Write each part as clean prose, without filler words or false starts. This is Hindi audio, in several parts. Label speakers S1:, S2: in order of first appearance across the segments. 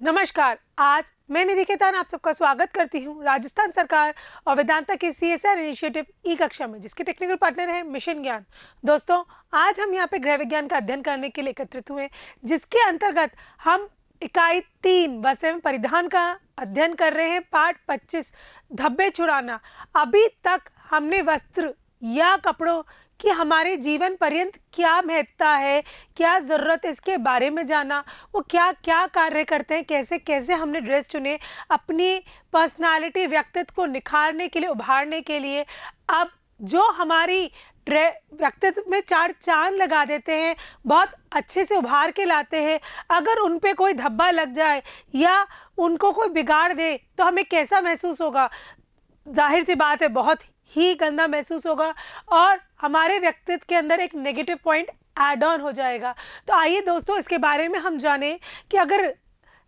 S1: नमस्कार। आज मैं निधि खेतान आप सबका स्वागत करती हूं राजस्थान सरकार और वेदांता की CSR इनिशिएटिव ई कक्षा में, जिसके टेक्निकल पार्टनर है मिशन ज्ञान। दोस्तों, आज हम यहां पे गृह विज्ञान का अध्ययन करने के लिए एकत्रित हुए, जिसके अंतर्गत हम इकाई 3 वस्त्र एवं परिधान का अध्ययन कर रहे हैं। पाठ 25 धब्बे छुड़ाना। अभी तक हमने वस्त्र या कपड़ों कि हमारे जीवन पर्यंत क्या महत्ता है, क्या ज़रूरत है, इसके बारे में जाना। वो क्या क्या कार्य करते हैं, कैसे कैसे हमने ड्रेस चुने अपनी पर्सनालिटी, व्यक्तित्व को निखारने के लिए, उभारने के लिए। अब जो हमारी व्यक्तित्व में चार चांद लगा देते हैं, बहुत अच्छे से उभार के लाते हैं, अगर उन पे कोई धब्बा लग जाए या उनको कोई बिगाड़ दे तो हमें कैसा महसूस होगा? जाहिर सी बात है, बहुत ही गंदा महसूस होगा और हमारे व्यक्तित्व के अंदर एक नेगेटिव पॉइंट ऐड ऑन हो जाएगा। तो आइए दोस्तों, इसके बारे में हम जानें कि अगर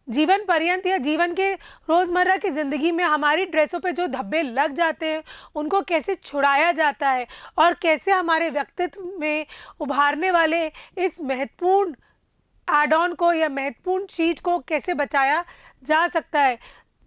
S1: जीवन पर्यंत या जीवन के रोज़मर्रा की ज़िंदगी में हमारी ड्रेसों पे जो धब्बे लग जाते हैं, उनको कैसे छुड़ाया जाता है और कैसे हमारे व्यक्तित्व में उभारने वाले इस महत्वपूर्ण ऐड ऑन को या महत्वपूर्ण चीज़ को कैसे बचाया जा सकता है।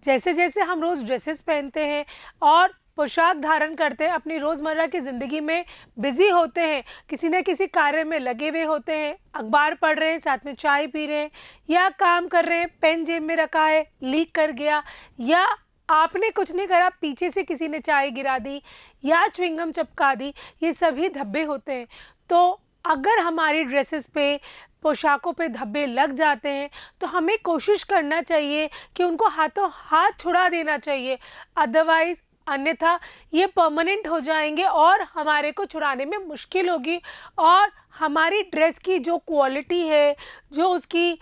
S1: जैसे जैसे हम रोज़ ड्रेसेस पहनते हैं और पोशाक धारण करते हैं, अपनी रोज़मर्रा की ज़िंदगी में बिज़ी होते हैं, किसी न किसी कार्य में लगे हुए होते हैं, अखबार पढ़ रहे हैं, साथ में चाय पी रहे हैं या काम कर रहे हैं, पेन जेब में रखा है, लीक कर गया, या आपने कुछ नहीं करा, पीछे से किसी ने चाय गिरा दी या च्युइंगम चिपका दी, ये सभी धब्बे होते हैं। तो अगर हमारी ड्रेसेस पे, पोशाकों पे धब्बे लग जाते हैं तो हमें कोशिश करना चाहिए कि उनको हाथों हाथ छुड़ा देना चाहिए, अदरवाइज़ अन्यथा ये परमानेंट हो जाएंगे और हमारे को छुड़ाने में मुश्किल होगी और हमारी ड्रेस की जो क्वालिटी है, जो उसकी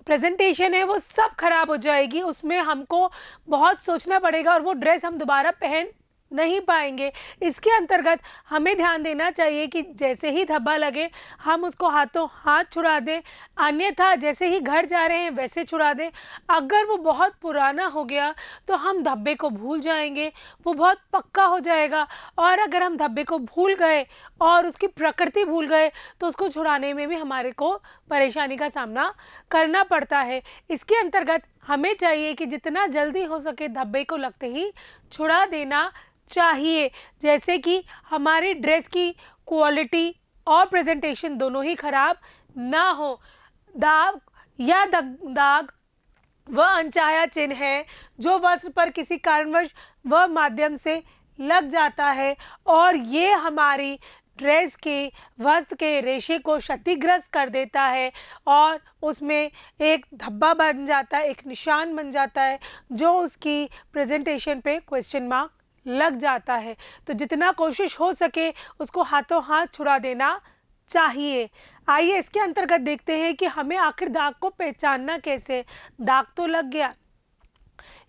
S1: प्रेजेंटेशन है, वो सब खराब हो जाएगी। उसमें हमको बहुत सोचना पड़ेगा और वो ड्रेस हम दोबारा पहन नहीं पाएंगे। इसके अंतर्गत हमें ध्यान देना चाहिए कि जैसे ही धब्बा लगे हम उसको हाथों हाथ छुड़ा दें, अन्यथा जैसे ही घर जा रहे हैं वैसे छुड़ा दें। अगर वो बहुत पुराना हो गया तो हम धब्बे को भूल जाएंगे, वो बहुत पक्का हो जाएगा। और अगर हम धब्बे को भूल गए और उसकी प्रकृति भूल गए तो उसको छुड़ाने में भी हमारे को परेशानी का सामना करना पड़ता है। इसके अंतर्गत हमें चाहिए कि जितना जल्दी हो सके धब्बे को लगते ही छुड़ा देना चाहिए, जैसे कि हमारी ड्रेस की क्वालिटी और प्रेजेंटेशन दोनों ही खराब ना हो। दाग या दाग वह अनचाहा चिन्ह है जो वस्त्र पर किसी कारणवश वह माध्यम से लग जाता है और ये हमारी ड्रेस के वस्त्र के रेशे को क्षतिग्रस्त कर देता है और उसमें एक धब्बा बन जाता है, एक निशान बन जाता है, जो उसकी प्रेजेंटेशन पे क्वेश्चन मार्क लग जाता है। तो जितना कोशिश हो सके उसको हाथों हाथ छुड़ा देना चाहिए। आइए इसके अंतर्गत देखते हैं कि हमें आखिर दाग को पहचानना कैसे। दाग तो लग गया,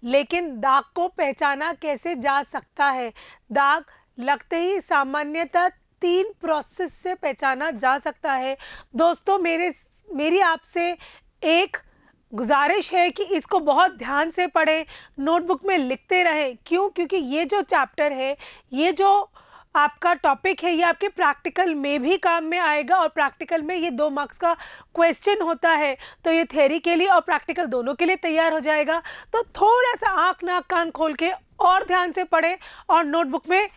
S1: लेकिन दाग को पहचाना कैसे जा सकता है? दाग लगते ही सामान्यतः 3 प्रोसेस से पहचाना जा सकता है। दोस्तों, मेरी आपसे एक गुजारिश है कि इसको बहुत ध्यान से पढ़ें, नोटबुक में लिखते रहें। क्यों? क्योंकि ये जो चैप्टर है, ये जो आपका टॉपिक है, ये आपके प्रैक्टिकल में भी काम में आएगा और प्रैक्टिकल में ये 2 मार्क्स का क्वेश्चन होता है। तो ये थ्योरी के लिए और प्रैक्टिकल दोनों के लिए तैयार हो जाएगा। तो थोड़ा सा आँख नाक कान खोल के और ध्यान से पढ़ें और नोटबुक में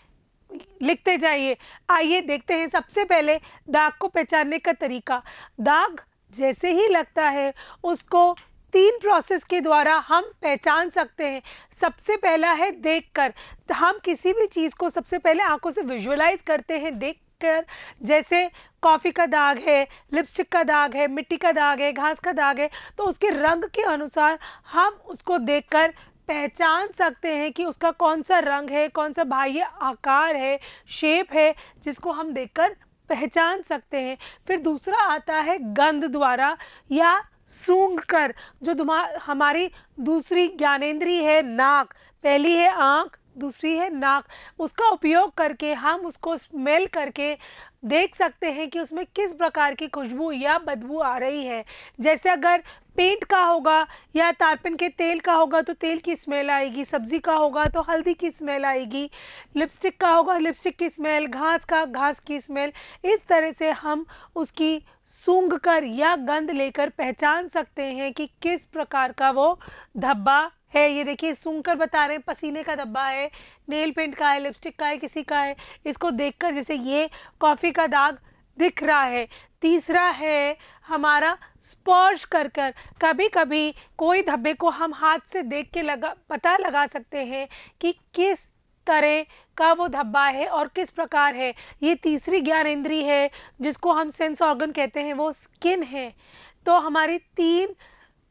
S1: लिखते जाइए। आइए देखते हैं सबसे पहले दाग को पहचानने का तरीका। दाग जैसे ही लगता है उसको 3 प्रोसेस के द्वारा हम पहचान सकते हैं। सबसे पहला है देखकर। तो हम किसी भी चीज़ को सबसे पहले आंखों से विजुअलाइज करते हैं देखकर। जैसे कॉफ़ी का दाग है, लिपस्टिक का दाग है, मिट्टी का दाग है, घास का दाग है, तो उसके रंग के अनुसार हम उसको देखकर पहचान सकते हैं कि उसका कौन सा रंग है, कौन सा बाह्य आकार है, शेप है, जिसको हम देखकर पहचान सकते हैं। फिर दूसरा आता है गंध द्वारा या सूंघ कर। जो हमारी दूसरी ज्ञानेंद्री है नाक, पहली है आँख, दूसरी है नाक। उसका उपयोग करके हम उसको स्मेल करके देख सकते हैं कि उसमें किस प्रकार की खुशबू या बदबू आ रही है। जैसे अगर पेंट का होगा या तारपन के तेल का होगा तो तेल की स्मेल आएगी, सब्जी का होगा तो हल्दी की स्मेल आएगी, लिपस्टिक का होगा लिपस्टिक की स्मेल, घास का घास की स्मेल। इस तरह से हम उसकी सूंघ कर या गंध लेकर पहचान सकते हैं कि किस प्रकार का वो धब्बा है। ये देखिए सूंघ कर बता रहे हैं, पसीने का धब्बा है, नेल पेंट का है, लिपस्टिक का है, किसी का है। इसको देखकर जैसे ये कॉफ़ी का दाग दिख रहा है। तीसरा है हमारा स्पर्श कर कर। कभी कभी कोई धब्बे को हम हाथ से देख के पता लगा सकते हैं कि किस तरह का वो धब्बा है और किस प्रकार है। ये तीसरी ज्ञानेंद्री है जिसको हम सेंस ऑर्गन कहते हैं, वो स्किन है। तो हमारी 3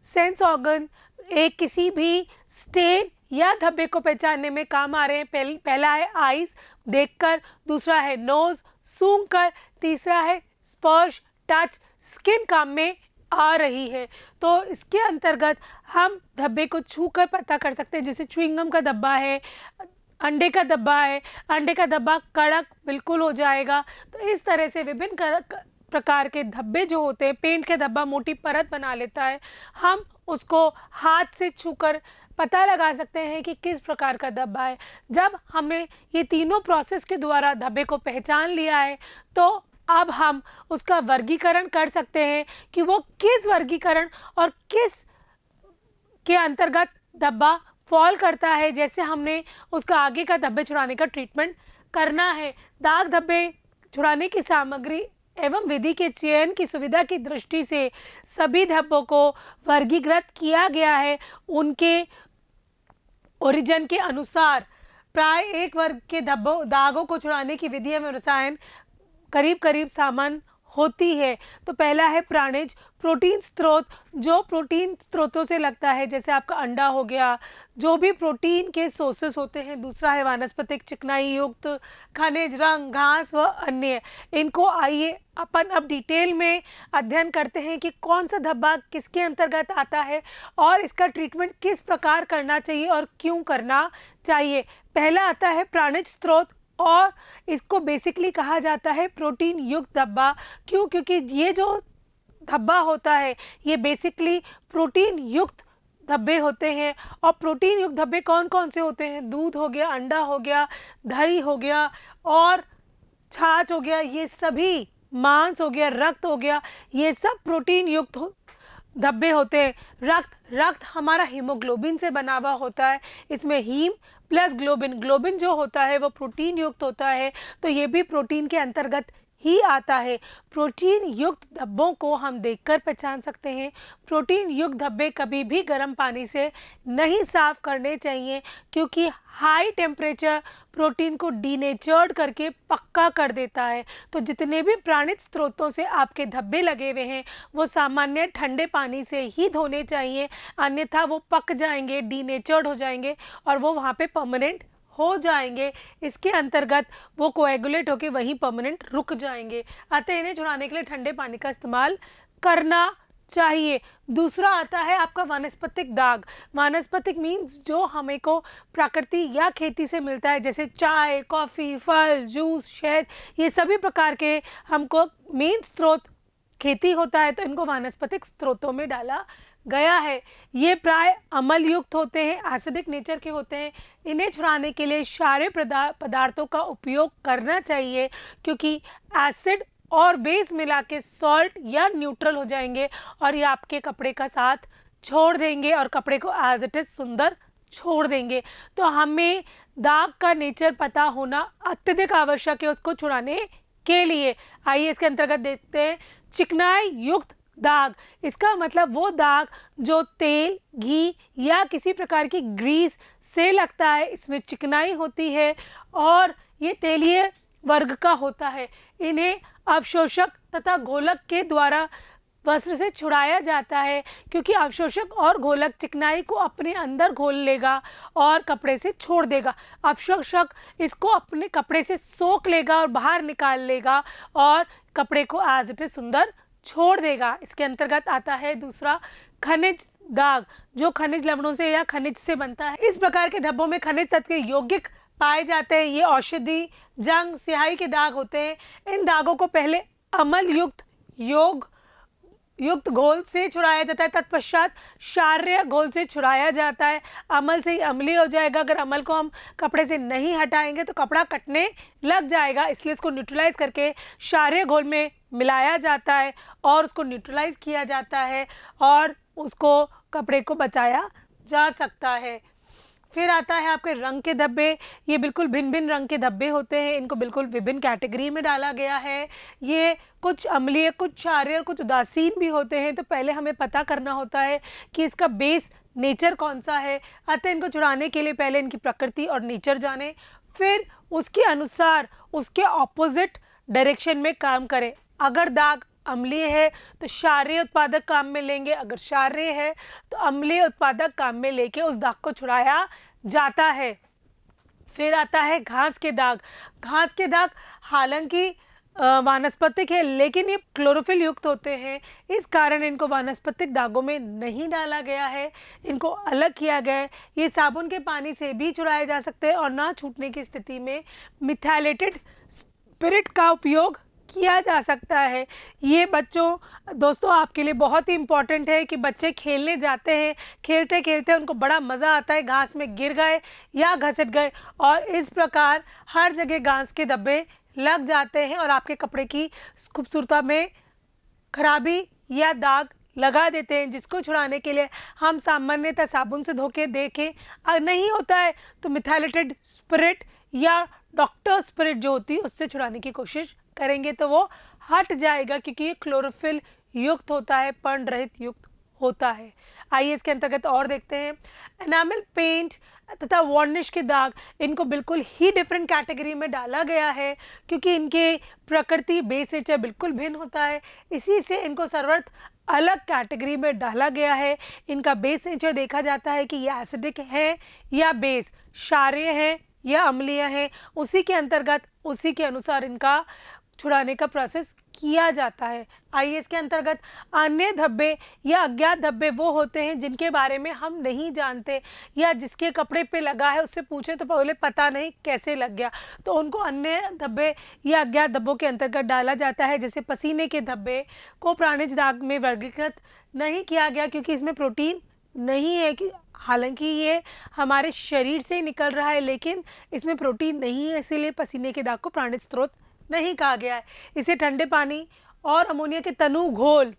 S1: सेंस ऑर्गन एक किसी भी स्टेन या धब्बे को पहचानने में काम आ रहे हैं। पहला है आईज, देखकर, दूसरा है नोज, सूंघकर, तीसरा है स्पर्श टच, स्किन काम में आ रही है। तो इसके अंतर्गत हम धब्बे को छू कर पता कर सकते हैं। जैसे च्युइंगम का धब्बा है, अंडे का धब्बा है, अंडे का धब्बा कड़क बिल्कुल हो जाएगा। तो इस तरह से विभिन्न प्रकार के धब्बे जो होते हैं, पेंट के धब्बा मोटी परत बना लेता है, हम उसको हाथ से छूकर पता लगा सकते हैं कि किस प्रकार का धब्बा है। जब हमने ये तीनों प्रोसेस के द्वारा धब्बे को पहचान लिया है तो अब हम उसका वर्गीकरण कर सकते हैं कि वो किस वर्गीकरण और किस के अंतर्गत धब्बा फॉल करता है। जैसे हमने उसका आगे का धब्बे छुड़ाने का ट्रीटमेंट करना है। दाग धब्बे छुड़ाने की सामग्री एवं विधि के चयन की सुविधा की दृष्टि से सभी धब्बों को वर्गीकृत किया गया है उनके ओरिजिन के अनुसार। प्राय एक वर्ग के दागों को छुड़ाने की विधि एवं रसायन करीब करीब समान होती है। तो पहला है प्राणिज, प्रोटीन स्रोत, जो प्रोटीन स्रोतों से लगता है, जैसे आपका अंडा हो गया, जो भी प्रोटीन के सोर्सेस होते हैं। दूसरा है वानस्पतिक, चिकनाई युक्त, खनिज, रंग, घास व अन्य। इनको आइए अपन अब डिटेल में अध्ययन करते हैं कि कौन सा धब्बा किसके अंतर्गत आता है और इसका ट्रीटमेंट किस प्रकार करना चाहिए और क्यों करना चाहिए। पहला आता है प्राणिज स्रोत और इसको बेसिकली कहा जाता है प्रोटीन युक्त धब्बा। क्यों? क्योंकि ये जो धब्बा होता है ये बेसिकली प्रोटीन युक्त धब्बे होते हैं। और प्रोटीन युक्त धब्बे कौन कौन से होते हैं? दूध हो गया, अंडा हो गया, दही हो गया और छाछ हो गया, ये सभी, मांस हो गया, रक्त हो गया, ये सब प्रोटीन युक्त धब्बे होते हैं। रक्त हमारा हीमोग्लोबिन से बना हुआ होता है। इसमें हीम प्लस ग्लोबिन जो होता है वो प्रोटीन युक्त होता है, तो ये भी प्रोटीन के अंतर्गत ही आता है। प्रोटीन युक्त धब्बों को हम देखकर पहचान सकते हैं। प्रोटीन युक्त धब्बे कभी भी गर्म पानी से नहीं साफ करने चाहिए क्योंकि हाई टेम्परेचर प्रोटीन को डीनेचर्ड करके पक्का कर देता है। तो जितने भी प्राणिज स्रोतों से आपके धब्बे लगे हुए हैं वो सामान्य ठंडे पानी से ही धोने चाहिए, अन्यथा वो पक जाएंगे, डीनेचर्ड हो जाएंगे और वो वहाँ पे परमानेंट हो जाएंगे। इसके अंतर्गत वो कोएगुलेट होकर वहीं परमानेंट रुक जाएंगे। अतः इन्हें छुड़ाने के लिए ठंडे पानी का इस्तेमाल करना चाहिए। दूसरा आता है आपका वानस्पतिक दाग। वानस्पतिक मीन्स जो हमें को प्रकृति या खेती से मिलता है, जैसे चाय, कॉफ़ी, फल, जूस, शहद, ये सभी प्रकार के हमको मेन स्रोत खेती होता है, तो इनको वानस्पतिक स्रोतों में डाला गया है। ये प्राय अम्ल युक्त होते हैं, एसिडिक नेचर के होते हैं। इन्हें छुड़ाने के लिए क्षारीय पदार्थों का उपयोग करना चाहिए क्योंकि एसिड और बेस मिला के सॉल्ट या न्यूट्रल हो जाएंगे और ये आपके कपड़े का साथ छोड़ देंगे और कपड़े को एज इट इज़ सुंदर छोड़ देंगे। तो हमें दाग का नेचर पता होना अत्यधिक आवश्यक है उसको छुड़ाने के लिए। आइए इसके अंतर्गत देखते हैं चिकनाई युक्त दाग। इसका मतलब वो दाग जो तेल, घी या किसी प्रकार की ग्रीस से लगता है, इसमें चिकनाई होती है और ये तेलीय वर्ग का होता है। इन्हें अवशोषक तथा घोलक के द्वारा वस्त्र से छुड़ाया जाता है क्योंकि अवशोषक और घोलक चिकनाई को अपने अंदर घोल लेगा और कपड़े से छोड़ देगा। अवशोषक इसको अपने कपड़े से सोख लेगा और बाहर निकाल लेगा और कपड़े को एज इट इज सुंदर छोड़ देगा। इसके अंतर्गत आता है दूसरा खनिज दाग जो खनिज लवणों से या खनिज से बनता है। इस प्रकार के धब्बों में खनिज तत्व के यौगिक पाए जाते हैं। ये औषधि, जंग, स्याही के दाग होते हैं। इन दागों को पहले अम्ल युक्त घोल से छुड़ाया जाता है, तत्पश्चात क्षारीय घोल से छुड़ाया जाता है। अम्ल से ही अम्लीय हो जाएगा। अगर अम्ल को हम कपड़े से नहीं हटाएंगे तो कपड़ा कटने लग जाएगा, इसलिए इसको न्यूट्रलाइज करके क्षारीय घोल में मिलाया जाता है और उसको न्यूट्रलाइज किया जाता है और उसको कपड़े को बचाया जा सकता है। फिर आता है आपके रंग के धब्बे। ये बिल्कुल भिन्न भिन्न रंग के धब्बे होते हैं। इनको बिल्कुल विभिन्न कैटेगरी में डाला गया है। ये कुछ अम्लीय, कुछ क्षारीय और कुछ उदासीन भी होते हैं। तो पहले हमें पता करना होता है कि इसका बेस नेचर कौन सा है। अतः इनको छुड़ाने के लिए पहले इनकी प्रकृति और नेचर जाने, फिर उसके अनुसार उसके ऑपोजिट डायरेक्शन में काम करें। अगर दाग अम्लीय है तो क्षारीय उत्पादक काम में लेंगे, अगर क्षारीय है तो अम्लीय उत्पादक काम में लेके उस दाग को छुड़ाया जाता है। फिर आता है घास के दाग। घास के दाग हालांकि वानस्पतिक है लेकिन ये क्लोरोफिल युक्त होते हैं, इस कारण इनको वानस्पतिक दागों में नहीं डाला गया है, इनको अलग किया गया है। ये साबुन के पानी से भी छुड़ाए जा सकते हैं और ना छूटने की स्थिति में मिथाइलेटेड स्पिरिट का उपयोग किया जा सकता है। ये दोस्तों आपके लिए बहुत ही इम्पॉर्टेंट है कि बच्चे खेलने जाते हैं, खेलते खेलते उनको बड़ा मज़ा आता है, घास में गिर गए या घसट गए और इस प्रकार हर जगह घास के धब्बे लग जाते हैं और आपके कपड़े की खूबसूरता में खराबी या दाग लगा देते हैं, जिसको छुड़ाने के लिए हम सामान्यतः साबुन से धो के देखें। अगर नहीं होता है तो मिथाइलेटेड स्पिरिट या डॉक्टर स्पिरिट जो होती है उससे छुड़ाने की कोशिश करेंगे तो वो हट जाएगा, क्योंकि ये क्लोरोफिल युक्त होता है, पर्ण रहित युक्त होता है। आइए इसके अंतर्गत और देखते हैं। एनामल पेंट तथा वार्निश के दाग, इनको बिल्कुल ही डिफरेंट कैटेगरी में डाला गया है क्योंकि इनके प्रकृति बेस नेचर बिल्कुल भिन्न होता है, इसी से इनको सर्वत्र अलग कैटेगरी में डाला गया है। इनका बेस नेचर देखा जाता है कि ये एसिडिक है या बेस, क्षारीय है या अम्लीय है, उसी के अंतर्गत उसी के अनुसार इनका छुड़ाने का प्रोसेस किया जाता है। आइए इसके अंतर्गत अन्य धब्बे या अज्ञात धब्बे वो होते हैं जिनके बारे में हम नहीं जानते या जिसके कपड़े पे लगा है उससे पूछे तो पहले पता नहीं कैसे लग गया, तो उनको अन्य धब्बे या अज्ञात धब्बों के अंतर्गत डाला जाता है। जैसे पसीने के धब्बे को प्राणिज दाग में वर्गीकृत नहीं किया गया क्योंकि इसमें प्रोटीन नहीं है, कि हालांकि ये हमारे शरीर से ही निकल रहा है लेकिन इसमें प्रोटीन नहीं है, इसीलिए पसीने के दाग को प्राणिज स्रोत नहीं कहा गया है। इसे ठंडे पानी और अमोनिया के तनु घोल,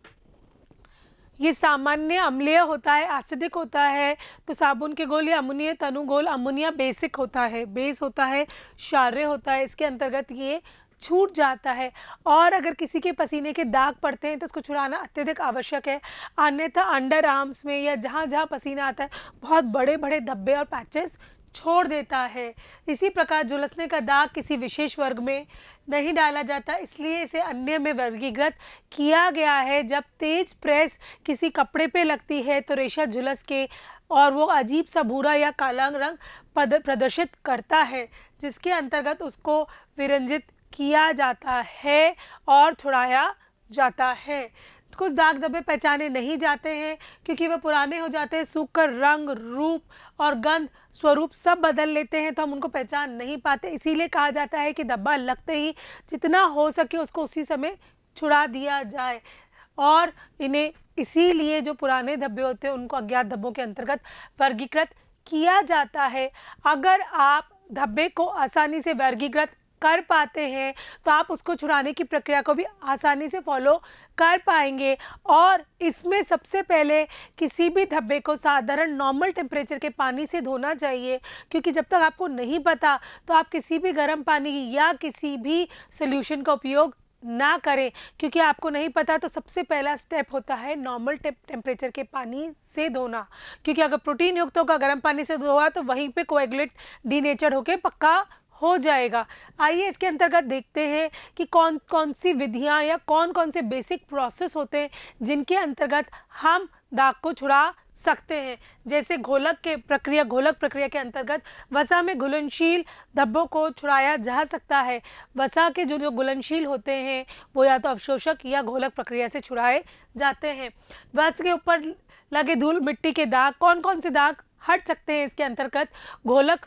S1: ये सामान्य अम्लीय होता है, एसिडिक होता है, तो साबुन के घोल या अमोनिया तनु घोल, अमोनिया बेसिक होता है, बेस होता है, क्षारीय होता है, इसके अंतर्गत ये छूट जाता है। और अगर किसी के पसीने के दाग पड़ते हैं तो उसको छुड़ाना अत्यधिक आवश्यक है, अन्यथा अंडर आर्म्स में या जहाँ जहाँ पसीना आता है बहुत बड़े बड़े धब्बे और पैचेस छोड़ देता है। इसी प्रकार झुलसने का दाग किसी विशेष वर्ग में नहीं डाला जाता, इसलिए इसे अन्य में वर्गीकृत किया गया है। जब तेज प्रेस किसी कपड़े पे लगती है तो रेशा झुलस के और वो अजीब सा भूरा या काला रंग प्रदर्शित करता है, जिसके अंतर्गत उसको विरंजित किया जाता है और छुड़ाया जाता है। कुछ दाग धब्बे पहचाने नहीं जाते हैं क्योंकि वे पुराने हो जाते हैं, सूखकर रंग, रूप और गंध स्वरूप सब बदल लेते हैं, तो हम उनको पहचान नहीं पाते। इसीलिए कहा जाता है कि धब्बा लगते ही जितना हो सके उसको उसी समय छुड़ा दिया जाए। और इन्हें इसीलिए जो पुराने धब्बे होते हैं उनको अज्ञात धब्बों के अंतर्गत वर्गीकृत किया जाता है। अगर आप धब्बे को आसानी से वर्गीकृत कर पाते हैं तो आप उसको छुड़ाने की प्रक्रिया को भी आसानी से फॉलो कर पाएंगे। और इसमें सबसे पहले किसी भी धब्बे को साधारण नॉर्मल टेम्परेचर के पानी से धोना चाहिए, क्योंकि जब तक आपको नहीं पता तो आप किसी भी गर्म पानी या किसी भी सोल्यूशन का उपयोग ना करें, क्योंकि आपको नहीं पता। तो सबसे पहला स्टेप होता है नॉर्मल टेम्परेचर के पानी से धोना, क्योंकि अगर प्रोटीन युक्त होगा गर्म पानी से धोआ तो वहीं पे कोएगुलेट डीनेचर होके पक्का हो जाएगा। आइए इसके अंतर्गत देखते हैं कि कौन कौन सी विधियां या कौन कौन से बेसिक प्रोसेस होते हैं जिनके अंतर्गत हम दाग को छुड़ा सकते हैं। जैसे घोलक प्रक्रिया के अंतर्गत वसा में घुलनशील धब्बों को छुड़ाया जा सकता है। वसा के जो घुलनशील होते हैं वो या तो अवशोषक या घोलक प्रक्रिया से छुड़ाए जाते हैं। वस्त्र के ऊपर लगे धूल मिट्टी के दाग, कौन कौन से दाग हट सकते हैं इसके अंतर्गत? घोलक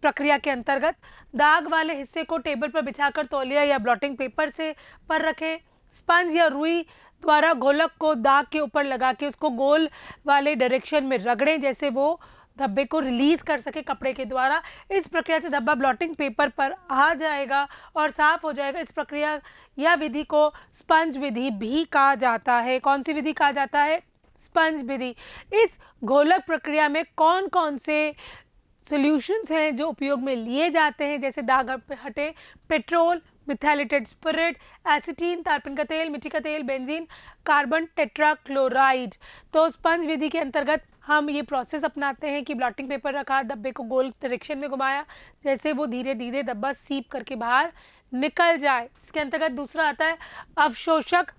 S1: प्रक्रिया के अंतर्गत दाग वाले हिस्से को टेबल पर बिछाकर तौलिया या ब्लॉटिंग पेपर से पर रखें। स्पंज या रुई द्वारा घोलक को दाग के ऊपर लगा के उसको गोल वाले डायरेक्शन में रगड़ें, जैसे वो धब्बे को रिलीज कर सके कपड़े के द्वारा। इस प्रक्रिया से धब्बा ब्लॉटिंग पेपर पर आ जाएगा और साफ हो जाएगा। इस प्रक्रिया या विधि को स्पंज विधि भी कहा जाता है। कौन सी विधि कहा जाता है? स्पंज विधि। इस घोलक प्रक्रिया में कौन कौन से सॉल्यूशंस हैं जो उपयोग में लिए जाते हैं? जैसे दाग हटे, पेट्रोल, मिथाइलेटेड स्पिरिट, एसिटीन, तारपीन का तेल, मिट्टी का तेल, बेंजीन, कार्बन टेट्राक्लोराइड। तो स्पंज विधि के अंतर्गत हम ये प्रोसेस अपनाते हैं कि ब्लॉटिंग पेपर रखा, धब्बे को गोल डायरेक्शन में घुमाया, जैसे वो धीरे धीरे धब्बा सीप करके बाहर निकल जाए। इसके अंतर्गत दूसरा आता है अवशोषक।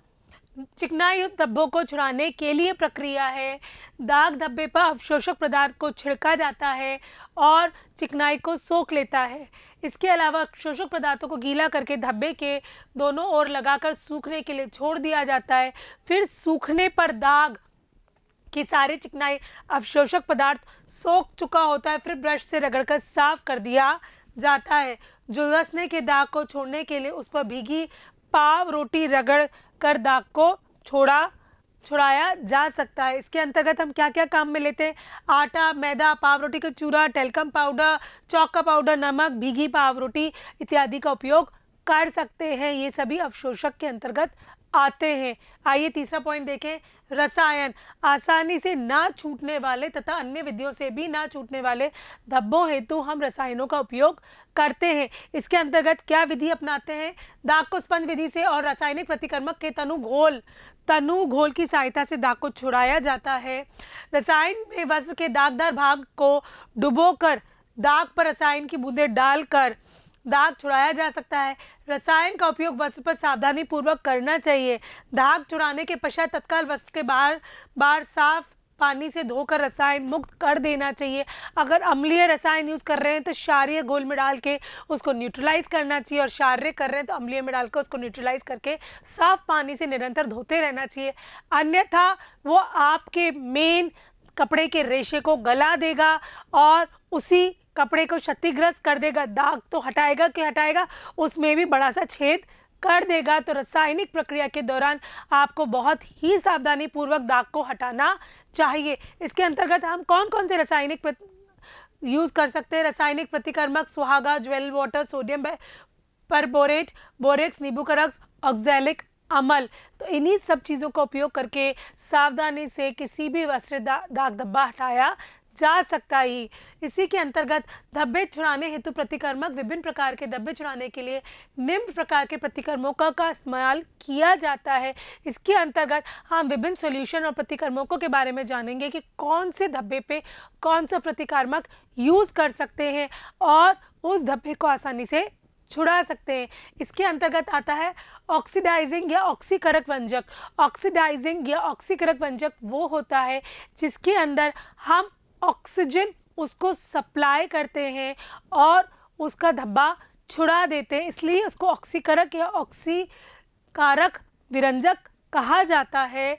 S1: चिकनाई युक्त धब्बों को छुड़ाने के लिए प्रक्रिया है। दाग धब्बे पर अवशोषक पदार्थ को छिड़का जाता है और चिकनाई को सोख लेता है। इसके अलावा अवशोषक पदार्थों को गीला करके धब्बे के दोनों ओर लगाकर सूखने के लिए छोड़ दिया जाता है। फिर सूखने पर दाग की सारी चिकनाई अवशोषक पदार्थ सोख चुका होता है। फिर ब्रश से रगड़कर साफ कर दिया जाता है। झुलसने के दाग को छोड़ने के लिए उस पर भीगी पाव रोटी रगड़ कर दाग को छुड़ाया जा सकता है। इसके अंतर्गत हम क्या क्या काम में लेते हैं? आटा, मैदा, पाव रोटी का चूरा, टेल्कम पाउडर, चौक का पाउडर, नमक, भीगी पाव रोटी इत्यादि का उपयोग कर सकते हैं। ये सभी अवशोषक के अंतर्गत आते हैं। आइए तीसरा पॉइंट देखें, रसायन। आसानी से ना छूटने वाले तथा अन्य विधियों से भी ना छूटने वाले धब्बों हेतु हम रसायनों का उपयोग करते हैं। इसके अंतर्गत क्या विधि अपनाते हैं? दाग को स्पंज विधि से और रासायनिक प्रतिकर्मक के तनु घोल की सहायता से दाग को छुड़ाया जाता है। रसायन में वस्त्र के दागदार भाग को डुबोकर दाग पर रसायन की बूंदें डालकर दाग छुड़ाया जा सकता है। रसायन का उपयोग वस्त्र पर सावधानी पूर्वक करना चाहिए। दाग छुड़ाने के पश्चात तत्काल वस्त्र के बार साफ पानी से धोकर रसायन मुक्त कर देना चाहिए। अगर अम्लीय रसायन यूज़ कर रहे हैं तो क्षारीय घोल में डाल के उसको न्यूट्रलाइज करना चाहिए, और क्षारीय कर रहे हैं तो अम्लीय में डालकर उसको न्यूट्रलाइज करके साफ पानी से निरंतर धोते रहना चाहिए। अन्यथा वो आपके मेन कपड़े के रेशे को गला देगा और उसी कपड़े को क्षतिग्रस्त कर देगा। दाग तो हटाएगा कि हटाएगा, उसमें भी बड़ा सा छेद कर देगा। तो रासायनिक प्रक्रिया के दौरान आपको बहुत ही सावधानी पूर्वक दाग को हटाना चाहिए। इसके अंतर्गत हम कौन कौन से रासायनिक यूज़ कर सकते हैं? रासायनिक प्रतिकर्मक सुहागा, jewel water, sodium perborate, borax, नींबू का रस, ऑक्सैलिक अम्ल। तो इन्हीं सब चीज़ों का उपयोग करके सावधानी से किसी भी वस्त्र दाग धब्बा हटाया जा सकता ही। इसी के अंतर्गत धब्बे छुड़ाने हेतु प्रतिकर्मक। विभिन्न प्रकार के धब्बे छुड़ाने के लिए निम्न प्रकार के प्रतिकर्मकों का इस्तेमाल किया जाता है। इसके अंतर्गत हम विभिन्न सॉल्यूशन और प्रतिकर्मकों के बारे में जानेंगे कि कौन से धब्बे पे कौन सा प्रतिकर्मक यूज़ कर सकते हैं और उस धब्बे को आसानी से छुड़ा सकते हैं। इसके अंतर्गत आता है ऑक्सीडाइजिंग या ऑक्सीकरक व्यंजक। ऑक्सीडाइजिंग या ऑक्सीकरक व्यंजक वो होता है जिसके अंदर हम ऑक्सीजन उसको सप्लाई करते हैं और उसका धब्बा छुड़ा देते हैं, इसलिए उसको ऑक्सीकरक या ऑक्सीकारक विरंजक कहा जाता है।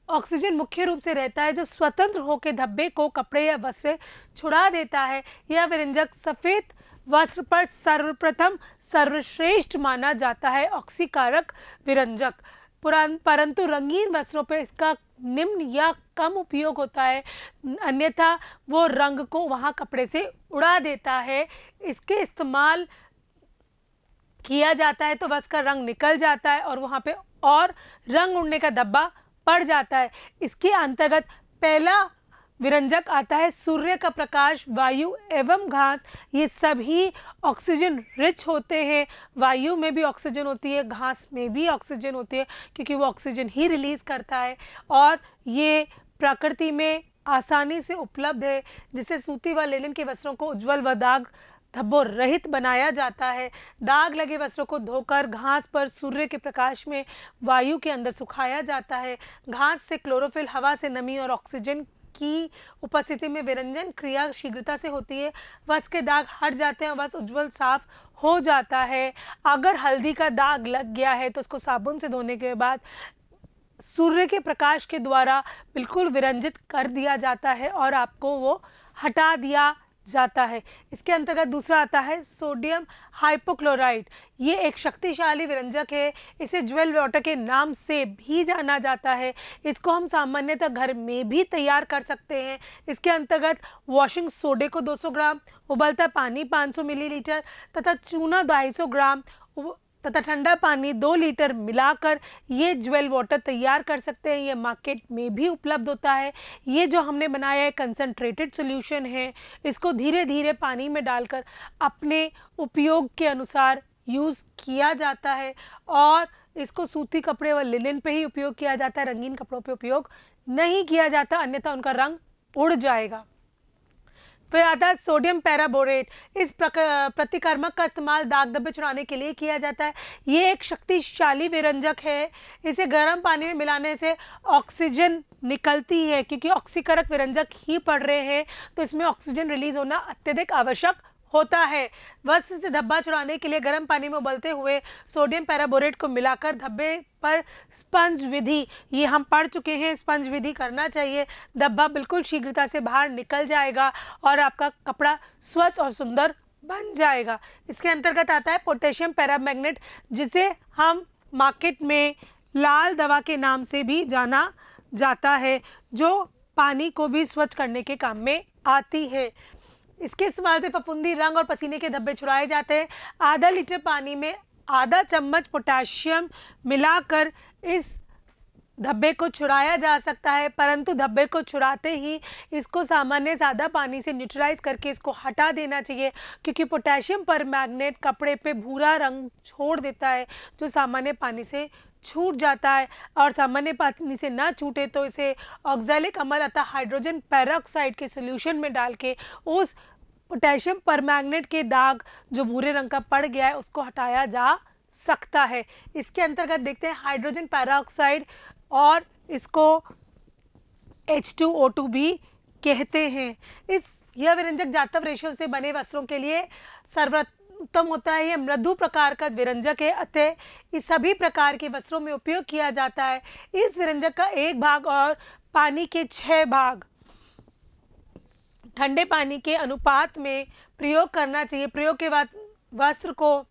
S1: ऑक्सीजन मुख्य रूप से रहता है जो स्वतंत्र होकर धब्बे को कपड़े या वस्त्र छुड़ा देता है। यह विरंजक सफ़ेद वस्त्र पर सर्वप्रथम सर्वश्रेष्ठ माना जाता है ऑक्सीकारक विरंजक, परंतु रंगीन वस्त्रों पर इसका निम्न या कम उपयोग होता है, अन्यथा वो रंग को वहाँ कपड़े से उड़ा देता है। इसके इस्तेमाल किया जाता है तो वस्त्र का रंग निकल जाता है और वहाँ पे और रंग उड़ने का धब्बा पड़ जाता है। इसके अंतर्गत पहला विरंजक आता है सूर्य का प्रकाश, वायु एवं घास। ये सभी ऑक्सीजन रिच होते हैं। वायु में भी ऑक्सीजन होती है, घास में भी ऑक्सीजन होती है क्योंकि वो ऑक्सीजन ही रिलीज़ करता है और ये प्रकृति में आसानी से उपलब्ध है, जिससे सूती व लिनन के वस्त्रों को उज्ज्वल व दाग धब्बों रहित बनाया जाता है। दाग लगे वस्त्रों को धोकर घास पर सूर्य के प्रकाश में वायु के अंदर सुखाया जाता है। घास से क्लोरोफिल, हवा से नमी और ऑक्सीजन की उपस्थिति में विरंजन क्रिया शीघ्रता से होती है। वस्त्र के दाग हट जाते हैं और वस्त्र उज्ज्वल साफ हो जाता है। अगर हल्दी का दाग लग गया है तो उसको साबुन से धोने के बाद सूर्य के प्रकाश के द्वारा बिल्कुल विरंजित कर दिया जाता है और आपको वो हटा दिया जाता है। इसके अंतर्गत दूसरा आता है सोडियम हाइपोक्लोराइट। ये एक शक्तिशाली विरंजक है। इसे ज्वेल वाटर के नाम से भी जाना जाता है। इसको हम सामान्यतः घर में भी तैयार कर सकते हैं। इसके अंतर्गत वॉशिंग सोडे को 200 ग्राम, उबलता पानी 500 मिलीलीटर तथा चूना 250 ग्राम तथा ठंडा पानी 2 लीटर मिलाकर ये ज्वेल वाटर तैयार कर सकते हैं। ये मार्केट में भी उपलब्ध होता है। ये जो हमने बनाया है कंसंट्रेटेड सॉल्यूशन है। इसको धीरे धीरे पानी में डालकर अपने उपयोग के अनुसार यूज़ किया जाता है और इसको सूती कपड़े व लिनन पे ही उपयोग किया जाता है। रंगीन कपड़ों पे उपयोग नहीं किया जाता, अन्यथा उनका रंग उड़ जाएगा। फिर आता है सोडियम पैराबोरेट। इस प्रतिकर्मक का इस्तेमाल दाग धब्बे छुड़ाने के लिए किया जाता है। ये एक शक्तिशाली विरंजक है। इसे गर्म पानी में मिलाने से ऑक्सीजन निकलती है, क्योंकि ऑक्सीकरक विरंजक ही पड़ रहे हैं तो इसमें ऑक्सीजन रिलीज होना अत्यधिक आवश्यक होता है। वस्त्र से धब्बा छुड़ाने के लिए गर्म पानी में उबलते हुए सोडियम पैराबोरेट को मिलाकर धब्बे पर स्पंज विधि, ये हम पढ़ चुके हैं, स्पंज विधि करना चाहिए। धब्बा बिल्कुल शीघ्रता से बाहर निकल जाएगा और आपका कपड़ा स्वच्छ और सुंदर बन जाएगा। इसके अंतर्गत आता है पोटेशियम पैरामैग्नेट, जिसे हम मार्केट में लाल दवा के नाम से भी जाना जाता है, जो पानी को भी स्वच्छ करने के काम में आती है। इसके इस्तेमाल से फफूंदी, रंग और पसीने के धब्बे छुड़ाए जाते हैं। आधा लीटर पानी में आधा चम्मच पोटेशियम मिलाकर इस धब्बे को छुड़ाया जा सकता है, परंतु धब्बे को छुड़ाते ही इसको सामान्य सादा पानी से न्यूट्रलाइज करके इसको हटा देना चाहिए, क्योंकि पोटेशियम परमैंगनेट कपड़े पे भूरा रंग छोड़ देता है जो सामान्य पानी से छूट जाता है। और सामान्य पानी से ना छूटे तो इसे ऑक्सैलिक अम्ल अर्थात हाइड्रोजन पेरोक्साइड के सॉल्यूशन में डाल के उस पोटेशियम परमैंगनेट के दाग जो भूरे रंग का पड़ गया है उसको हटाया जा सकता है। इसके अंतर्गत देखते हैं हाइड्रोजन पेरोक्साइड, और इसको H2O2 भी कहते हैं। यह विरंजक जातव रेशों से बने वस्त्रों के लिए सर्वोत्तम होता है। यह मृदु प्रकार का विरंजक है, अतः इस सभी प्रकार के वस्त्रों में उपयोग किया जाता है। इस विरंजक का 1 भाग और पानी के 6 भाग ठंडे पानी के अनुपात में प्रयोग करना चाहिए। प्रयोग के बाद वस्त्र को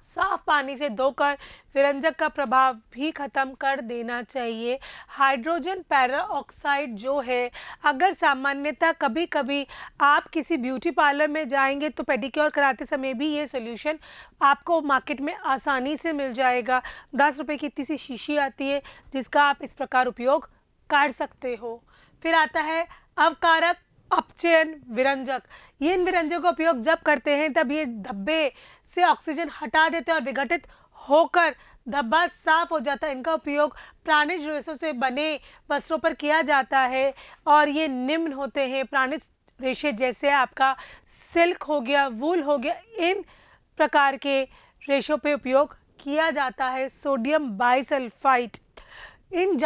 S1: साफ पानी से धोकर विरंजक का प्रभाव भी खत्म कर देना चाहिए। हाइड्रोजन पेरोक्साइड जो है, अगर सामान्यतः कभी कभी आप किसी ब्यूटी पार्लर में जाएंगे तो पेडिक्योर कराते समय भी ये सॉल्यूशन आपको मार्केट में आसानी से मिल जाएगा। 10 रुपये की इतनी सी शीशी आती है जिसका आप इस प्रकार उपयोग कर सकते हो। फिर आता है अवकारक अपचयन विरंजक। ये इन विरंजकों का उपयोग जब करते हैं तब ये धब्बे से ऑक्सीजन हटा देते हैं और विघटित होकर धब्बा साफ हो जाता है। इनका उपयोग प्राणिज रेशों से बने वस्त्रों पर किया जाता है और ये निम्न होते हैं। प्राणिज रेशे जैसे आपका सिल्क हो गया, वूल हो गया, इन प्रकार के रेशों पे उपयोग किया जाता है। सोडियम बाइसल्फाइड इन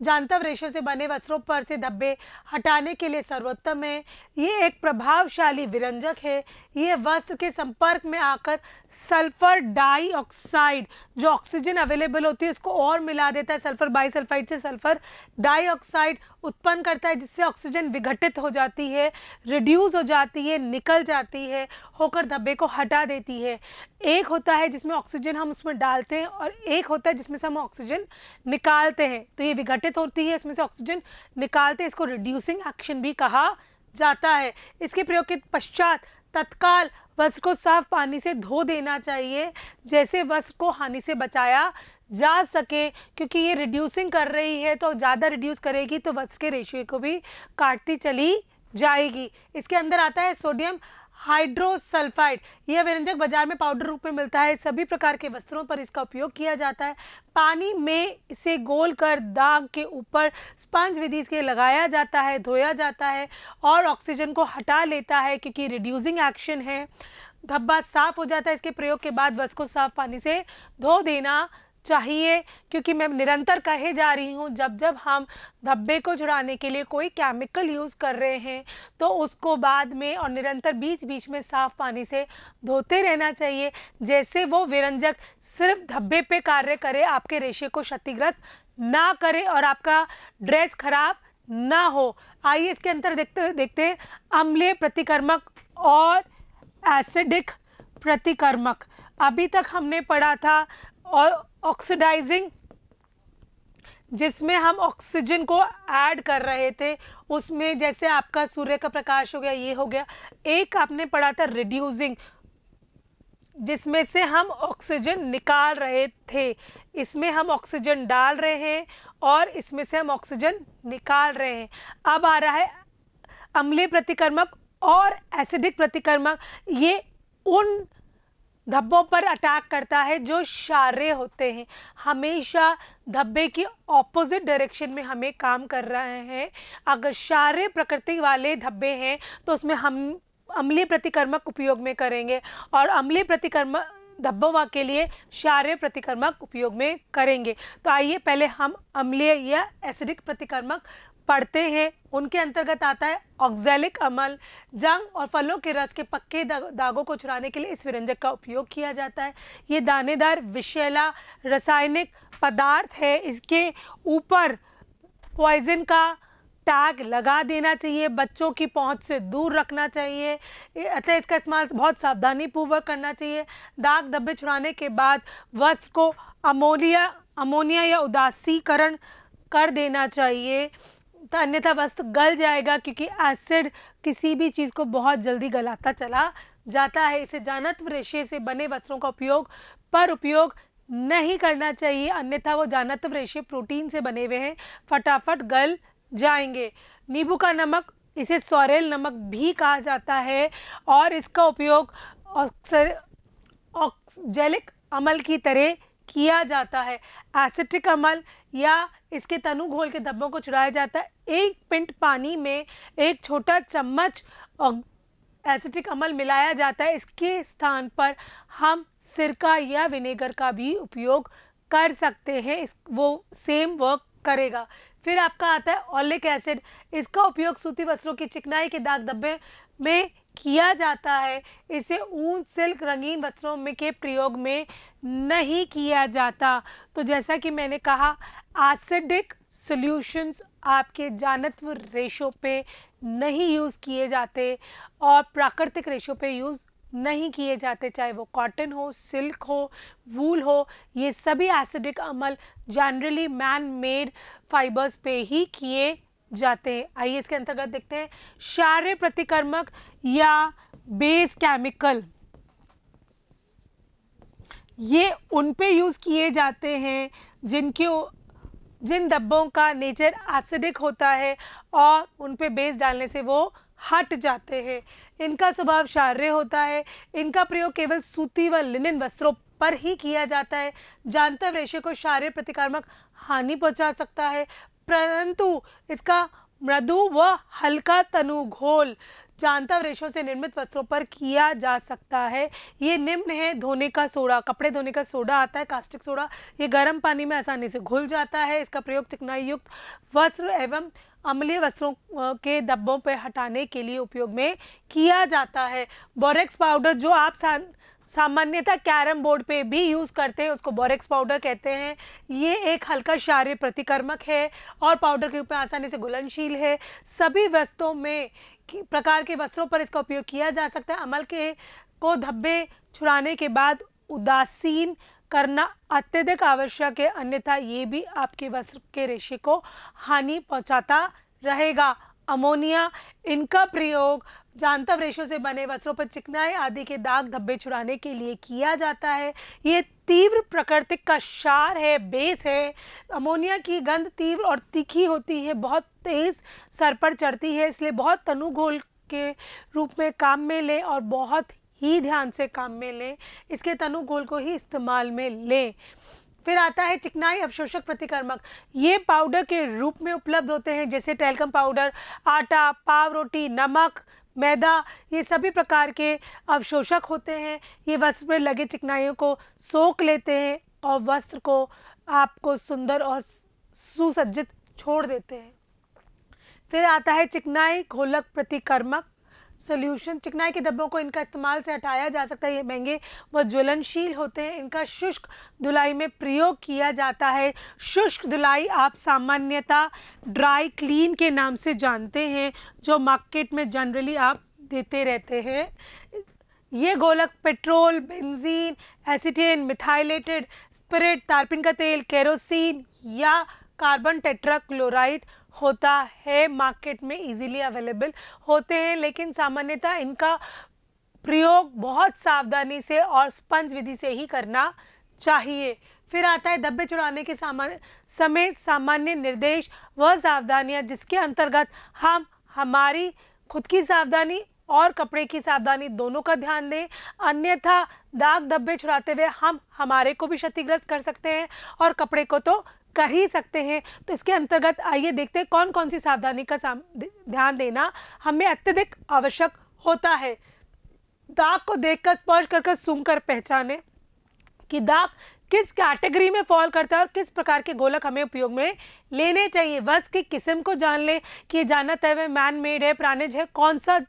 S1: जानतव रेशों से बने वस्त्रों पर से धब्बे हटाने के लिए सर्वोत्तम है। ये एक प्रभावशाली विरंजक है। ये वस्त्र के संपर्क में आकर सल्फर डाइऑक्साइड जो ऑक्सीजन अवेलेबल होती है उसको और मिला देता है। सल्फर बाइसल्फाइड से सल्फर डाइऑक्साइड उत्पन्न करता है, जिससे ऑक्सीजन विघटित हो जाती है, रिड्यूस हो जाती है, निकल जाती है, होकर धब्बे को हटा देती है। एक होता है जिसमें ऑक्सीजन हम उसमें डालते हैं और एक होता है जिसमें से हम ऑक्सीजन निकालते हैं। तो ये विघटित होती है, इसमें से ऑक्सीजन निकालते हैं, इसको रिड्यूसिंग एक्शन भी कहा जाता है। इसके प्रयोग के पश्चात तत्काल वस्त्र को साफ पानी से धो देना चाहिए, जैसे वस्त्र को हानि से बचाया जा सके, क्योंकि ये रिड्यूसिंग कर रही है तो ज़्यादा रिड्यूस करेगी तो वस्त्र के रेशियो को भी काटती चली जाएगी। इसके अंदर आता है सोडियम हाइड्रोसल्फाइड। यह व्यंजक बाजार में पाउडर रूप में मिलता है। सभी प्रकार के वस्त्रों पर इसका उपयोग किया जाता है। पानी में इसे घोल कर दाग के ऊपर स्पंज विधि से लगाया जाता है, धोया जाता है और ऑक्सीजन को हटा लेता है क्योंकि रिड्यूसिंग एक्शन है। धब्बा साफ हो जाता है। इसके प्रयोग के बाद वस्त्र को साफ पानी से धो देना चाहिए, क्योंकि मैं निरंतर कहे जा रही हूँ जब जब हम धब्बे को छुड़ाने के लिए कोई केमिकल यूज़ कर रहे हैं तो उसको बाद में और निरंतर बीच बीच में साफ पानी से धोते रहना चाहिए, जैसे वो विरंजक सिर्फ धब्बे पे कार्य करे, आपके रेशे को क्षतिग्रस्त ना करे और आपका ड्रेस खराब ना हो। आइए इसके अंतर देखते हैं अम्लीय प्रतिकर्मक और एसिडिक प्रतिकर्मक। अभी तक हमने पढ़ा था और ऑक्सीडाइजिंग, जिसमें हम ऑक्सीजन को ऐड कर रहे थे, उसमें जैसे आपका सूर्य का प्रकाश हो गया, ये हो गया। एक आपने पढ़ा था रिड्यूसिंग, जिसमें से हम ऑक्सीजन निकाल रहे थे। इसमें हम ऑक्सीजन डाल रहे हैं और इसमें से हम ऑक्सीजन निकाल रहे हैं। अब आ रहा है अम्लीय प्रतिकर्मक और एसिडिक प्रतिकर्मक। ये उन धब्बों पर अटैक करता है जो क्षारीय होते हैं। हमेशा धब्बे की ऑपोजिट डायरेक्शन में हमें काम कर रहे हैं। अगर क्षारीय प्रकृति वाले धब्बे हैं तो उसमें हम अम्लीय प्रतिकर्मक उपयोग में करेंगे और अम्लीय प्रतिकर्मक धब्बों के लिए क्षारीय प्रतिकर्मक उपयोग में करेंगे। तो आइए पहले हम अम्लीय या एसिडिक प्रतिकर्मक पढ़ते हैं। उनके अंतर्गत आता है ऑक्सैलिक अम्ल। जंग और फलों के रस के पक्के दागों को छुड़ाने के लिए इस विरंजक का उपयोग किया जाता है। ये दानेदार विषैला रासायनिक पदार्थ है। इसके ऊपर पॉइजन का टैग लगा देना चाहिए, बच्चों की पहुंच से दूर रखना चाहिए, अतः इसका इस्तेमाल बहुत सावधानी पूर्वक करना चाहिए। दाग धब्बे छुड़ाने के बाद वस्त्र को अमोनिया या उदासीकरण कर देना चाहिए, तो अन्यथा वस्त्र गल जाएगा, क्योंकि एसिड किसी भी चीज़ को बहुत जल्दी गलाता चला जाता है। इसे जानत्व रेशे से बने वस्त्रों का उपयोग नहीं करना चाहिए, अन्यथा वो जानत्व रेशे प्रोटीन से बने हुए हैं, फटाफट गल जाएंगे। नींबू का नमक, इसे सॉरेल नमक भी कहा जाता है और इसका उपयोग ऑक्सैलिक अम्ल की तरह किया जाता है। एसिटिक अम्ल या इसके तनु घोल के धब्बों को छुड़ाया जाता है। 1 पिंट पानी में 1 छोटा चम्मच एसिटिक अम्ल मिलाया जाता है। इसके स्थान पर हम सिरका या विनेगर का भी उपयोग कर सकते हैं, वो सेम वर्क करेगा। फिर आपका आता है ऑलिक एसिड। इसका उपयोग सूती वस्त्रों की चिकनाई के दाग धब्बे में किया जाता है। इसे ऊन, सिल्क, रंगीन वस्त्रों में के प्रयोग में नहीं किया जाता। तो जैसा कि मैंने कहा, एसिडिक सॉल्यूशंस आपके जानत्व रेशों पे नहीं यूज़ किए जाते और प्राकृतिक रेशों पे यूज़ नहीं किए जाते, चाहे वो कॉटन हो, सिल्क हो, वूल हो। ये सभी एसिडिक अम्ल जनरली मैन मेड फाइबर्स पे ही किए जाते हैं। आइए इसके अंतर्गत देखते हैं क्षारीय प्रतिकर्मक या बेस केमिकल। ये उन पे यूज़ किए जाते हैं जिन धब्बों का नेचर एसिडिक होता है और उन पे बेस डालने से वो हट जाते हैं। इनका स्वभाव क्षारीय होता है। इनका प्रयोग केवल सूती व लिनन वस्त्रों पर ही किया जाता है। जानत्व रेशे को क्षारीय प्रतिकर्मक हानि पहुंचा सकता है, परंतु इसका मृदु व हल्का तनु घोल जानत्व रेशों से निर्मित वस्त्रों पर किया जा सकता है। ये निम्न है धोने का सोडा। कपड़े धोने का सोडा आता है, कास्टिक सोडा। ये गर्म पानी में आसानी से घुल जाता है। इसका प्रयोग चिकनाई युक्त वस्त्र एवं अम्लीय वस्त्रों के धब्बों पर हटाने के लिए उपयोग में किया जाता है। बोरेक्स पाउडर, जो आप सामान्यतः कैरम बोर्ड पे भी यूज़ करते हैं, उसको बोरेक्स पाउडर कहते हैं। ये एक हल्का क्षारीय प्रतिकर्मक है और पाउडर के रूप में आसानी से घुलनशील है। सभी वस्त्रों में प्रकार के वस्त्रों पर इसका उपयोग किया जा सकता है। अम्ल को धब्बे छुड़ाने के बाद उदासीन करना अत्यधिक आवश्यक है, अन्यथा ये भी आपके वस्त्र के रेशे को हानि पहुंचाता रहेगा। अमोनिया, इनका प्रयोग जानत्व रेशों से बने वस्त्रों पर चिकनाई आदि के दाग धब्बे छुड़ाने के लिए किया जाता है। ये तीव्र प्रकृति का क्षार है, बेस है। अमोनिया की गंध तीव्र और तीखी होती है, बहुत तेज सर पर चढ़ती है, इसलिए बहुत तनु घोल के रूप में काम में लें और बहुत ही ध्यान से काम में लें, इसके तनु घोल को ही इस्तेमाल में लें। फिर आता है चिकनाई अवशोषक प्रतिकर्मक। ये पाउडर के रूप में उपलब्ध होते हैं, जैसे टैल्कम पाउडर, आटा, पाव रोटी, नमक, मैदा, ये सभी प्रकार के अवशोषक होते हैं। ये वस्त्र पर लगे चिकनाइयों को सोख लेते हैं और वस्त्र को आपको सुंदर और सुसज्जित छोड़ देते हैं। फिर आता है चिकनाई घोलक प्रतिकर्मक सोल्यूशन। चिकनाई के धब्बों को इनका इस्तेमाल से हटाया जा सकता है। ये महंगे व ज्वलनशील होते हैं। इनका शुष्क धुलाई में प्रयोग किया जाता है। शुष्क धुलाई आप सामान्यतः ड्राई क्लीन के नाम से जानते हैं, जो मार्केट में जनरली आप देते रहते हैं। ये गोलक पेट्रोल, बेंजीन, एसीटेन, मिथाइलेटेड स्पिरिट, तारपीन का तेल, केरोसिन या कार्बन टेट्राक्लोराइड होता है। मार्केट में इजीली अवेलेबल होते हैं, लेकिन सामान्यतः इनका प्रयोग बहुत सावधानी से और स्पंज विधि से ही करना चाहिए। फिर आता है धब्बे छुड़ाने के समय सामान्य निर्देश व सावधानियां, जिसके अंतर्गत हम हमारी खुद की सावधानी और कपड़े की सावधानी दोनों का ध्यान दें, अन्यथा दाग धब्बे छुड़ाते हुए हम हमारे को भी क्षतिग्रस्त कर सकते हैं और कपड़े को तो कर ही सकते हैं। तो इसके अंतर्गत आइए देखते हैं कौन कौन सी सावधानी का ध्यान देना हमें अत्यधिक आवश्यक होता है। दाग को देखकर, स्पर्श कर सूंघ कर पहचानें कि दाग किस कैटेगरी में फॉल करता है और किस प्रकार के गोलक हमें उपयोग में लेने चाहिए। वस्त्र की किस्म को जान ले कि जाना तय है, मैन मेड है, प्राणिज है, कौन सा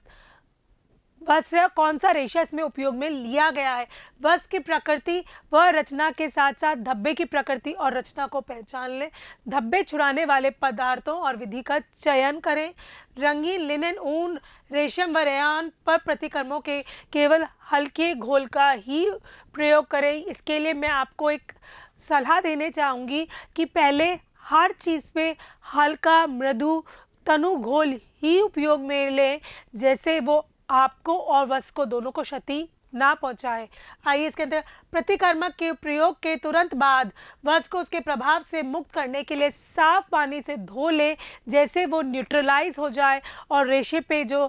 S1: वस्त्र, कौन सा रेशा इसमें उपयोग में लिया गया है। वस्त्र की प्रकृति व रचना के साथ साथ धब्बे की प्रकृति और रचना को पहचान लें। धब्बे छुड़ाने वाले पदार्थों और विधि का चयन करें। रंगीन लिनन, ऊन, रेशम व रेयान पर प्रतिकर्मों के केवल हल्के घोल का ही प्रयोग करें। इसके लिए मैं आपको एक सलाह देने चाहूँगी कि पहले हर चीज़ पे हल्का मृदु तनु घोल ही उपयोग में लें, जैसे वो आपको और वस्त्र को दोनों को क्षति ना पहुंचाए। आइए इसके अंदर प्रतिकर्मक के प्रयोग के तुरंत बाद वस्त्र को उसके प्रभाव से मुक्त करने के लिए साफ पानी से धो लें, जैसे वो न्यूट्रलाइज हो जाए और रेशे पे जो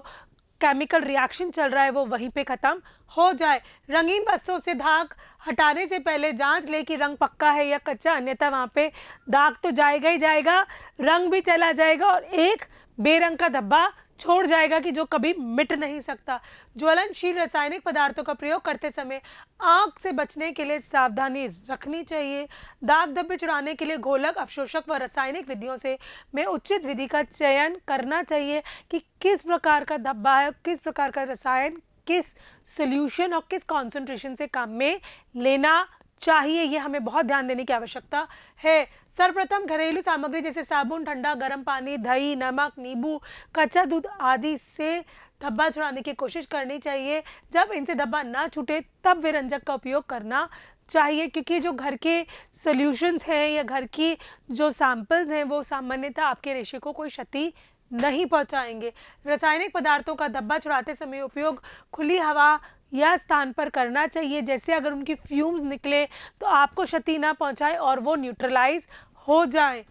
S1: केमिकल रिएक्शन चल रहा है वो वहीं पे ख़त्म हो जाए। रंगीन वस्त्रों से दाग हटाने से पहले जांच ले कि रंग पक्का है या कच्चा, अन्यथा वहाँ पे दाग तो जाएगा ही जाएगा, रंग भी चला जाएगा और एक बेरंग का धब्बा छोड़ जाएगा कि जो कभी मिट नहीं सकता। ज्वलनशील रासायनिक पदार्थों का प्रयोग करते समय आग से बचने के लिए सावधानी रखनी चाहिए। दाग धब्बे छुड़ाने के लिए घोलक, अवशोषक व रासायनिक विधियों से में उचित विधि का चयन करना चाहिए कि किस प्रकार का धब्बा है, किस प्रकार का रसायन, किस सोल्यूशन और किस कॉन्सेंट्रेशन से काम में लेना चाहिए। ये हमें बहुत ध्यान देने की आवश्यकता है। सर्वप्रथम घरेलू सामग्री जैसे साबुन, ठंडा गर्म पानी, दही, नमक, नींबू, कच्चा दूध आदि से धब्बा छुड़ाने की कोशिश करनी चाहिए। जब इनसे धब्बा ना छूटे तब विरंजक का उपयोग करना चाहिए, क्योंकि जो घर के सॉल्यूशंस हैं या घर की जो सैंपल्स हैं वो सामान्यतः आपके रेशे को कोई क्षति नहीं पहुंचाएंगे। रासायनिक पदार्थों का धब्बा छुड़ाते समय उपयोग खुली हवा या स्थान पर करना चाहिए, जैसे अगर उनकी फ्यूम्स निकले तो आपको क्षति ना पहुंचाए और वो न्यूट्रलाइज हो जाए।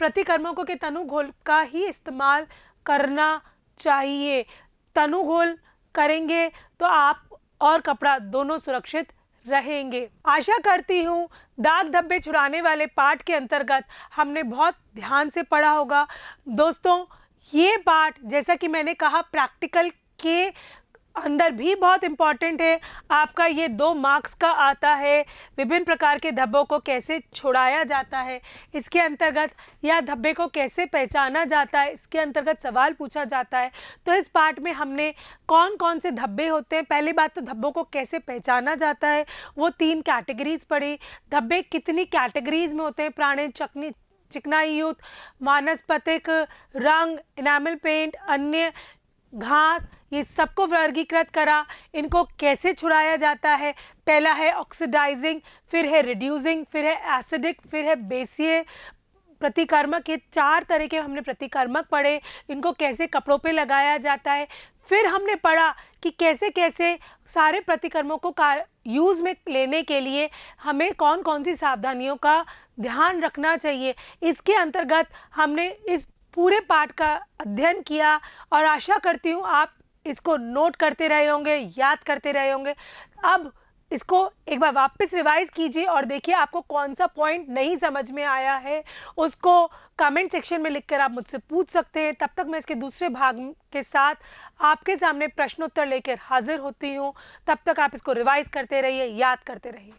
S1: प्रतिकर्मकों के तनु घोल का ही इस्तेमाल करना चाहिए। तनु घोल करेंगे तो आप और कपड़ा दोनों सुरक्षित रहेंगे। आशा करती हूँ दाग धब्बे छुड़ाने वाले पाठ के अंतर्गत हमने बहुत ध्यान से पढ़ा होगा। दोस्तों, ये पाठ जैसा कि मैंने कहा प्रैक्टिकल के अंदर भी बहुत इम्पॉर्टेंट है। आपका ये 2 मार्क्स का आता है। विभिन्न प्रकार के धब्बों को कैसे छुड़ाया जाता है इसके अंतर्गत, या धब्बे को कैसे पहचाना जाता है इसके अंतर्गत सवाल पूछा जाता है। तो इस पाठ में हमने कौन कौन से धब्बे होते हैं, पहली बात तो धब्बों को कैसे पहचाना जाता है, वो 3 कैटेगरीज पढ़ी। धब्बे कितनी कैटेगरीज में होते हैं, प्राणिज, चिकनाई युक्त, वानस्पतिक, रंग, इनामल पेंट, अन्य, घास, ये सबको वर्गीकृत करा। इनको कैसे छुड़ाया जाता है, पहला है ऑक्सीडाइजिंग, फिर है रिड्यूसिंग, फिर है एसिडिक, फिर है बेसिए प्रतिकर्मक। ये 4 तरह के हमने प्रतिकर्मक पढ़े। इनको कैसे कपड़ों पे लगाया जाता है। फिर हमने पढ़ा कि कैसे कैसे सारे प्रतिकर्मों को यूज़ में लेने के लिए हमें कौन कौन सी सावधानियों का ध्यान रखना चाहिए। इसके अंतर्गत हमने इस पूरे पाठ का अध्ययन किया और आशा करती हूँ आप इसको नोट करते रहे होंगे, याद करते रहे होंगे। अब इसको एक बार वापस रिवाइज कीजिए और देखिए आपको कौन सा पॉइंट नहीं समझ में आया है, उसको कमेंट सेक्शन में लिखकर आप मुझसे पूछ सकते हैं। तब तक मैं इसके दूसरे भाग के साथ आपके सामने प्रश्नोत्तर लेकर हाजिर होती हूँ। तब तक आप इसको रिवाइज करते रहिए, याद करते रहिए।